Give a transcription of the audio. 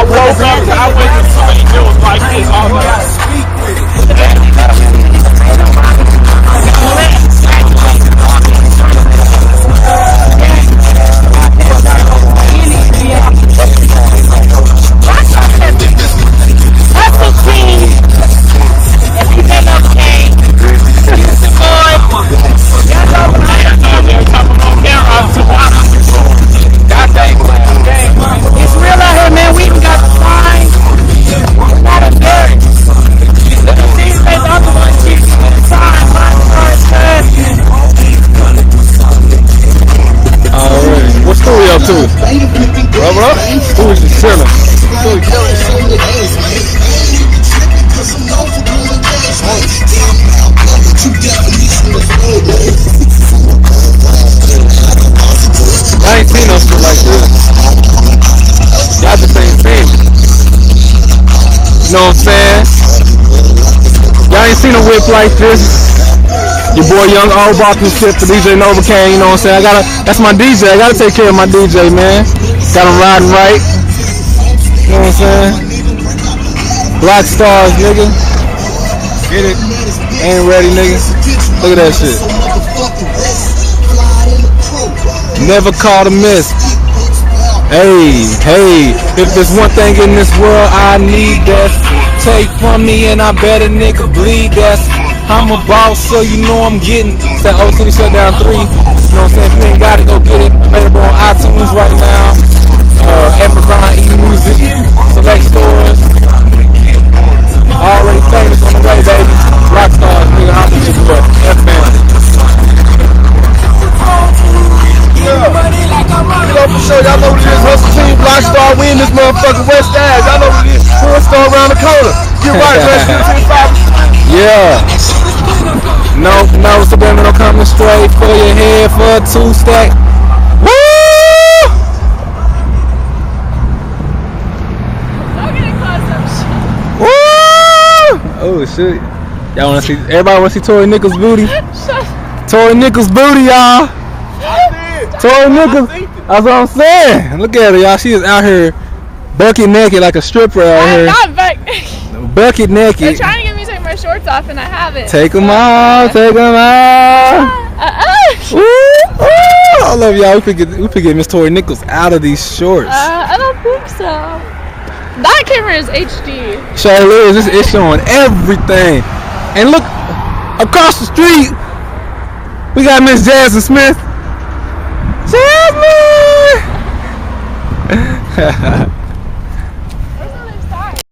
woke up, I went to sleep, it was like this. I was like, Rub it up. Who's just chilling? I ain't seen no shit like this. Y'all just ain't seen it. You know what I'm saying? Y'all ain't seen a whip like this. Your boy Young O bought this shit for DJ Novocaine, you know what I'm saying? That's my DJ. I gotta take care of my DJ, man. Got him riding right. You know what I'm saying? Black Starz, nigga. Get it? Ain't ready, nigga. Look at that shit. Never caught a miss. Hey, if there's one thing in this world I need, that's take from me and I bet a nigga bleed. That's I'm a boss, so you know I'm getting. That Old City Shutdown 3. You know what I'm saying? If you ain't got it, go get it. Available on iTunes right now. Amazon e-music, select stores. Already famous on the way, baby. Rock Starz, nigga. I'm with your boy. F-Man. For sure, y'all know what it is. Hustle Team, Black Star, we in this motherfucking West Ave. Y'all know what it is. Four Star around the corner. Get right, yeah. No subliminal coming straight for your head for a 2-stack. Woo! Woo! Oh shit. Y'all wanna see, everybody wanna see Tori Nichols' booty? Tori Nichols' booty, y'all. Tori Nichols, that's what I'm saying. Look at her, y'all. She is out here bucket naked like a stripper out here. I'm not bucket naked. Bucket naked. They're trying to get me to take my shorts off and I haven't. Take them off, take them off. I love y'all. We could get Miss Tori Nichols out of these shorts. I don't think so. That camera is HD. Sure is. It's showing everything. And look, across the street, we got Miss Jasmine Smith. Jasmine!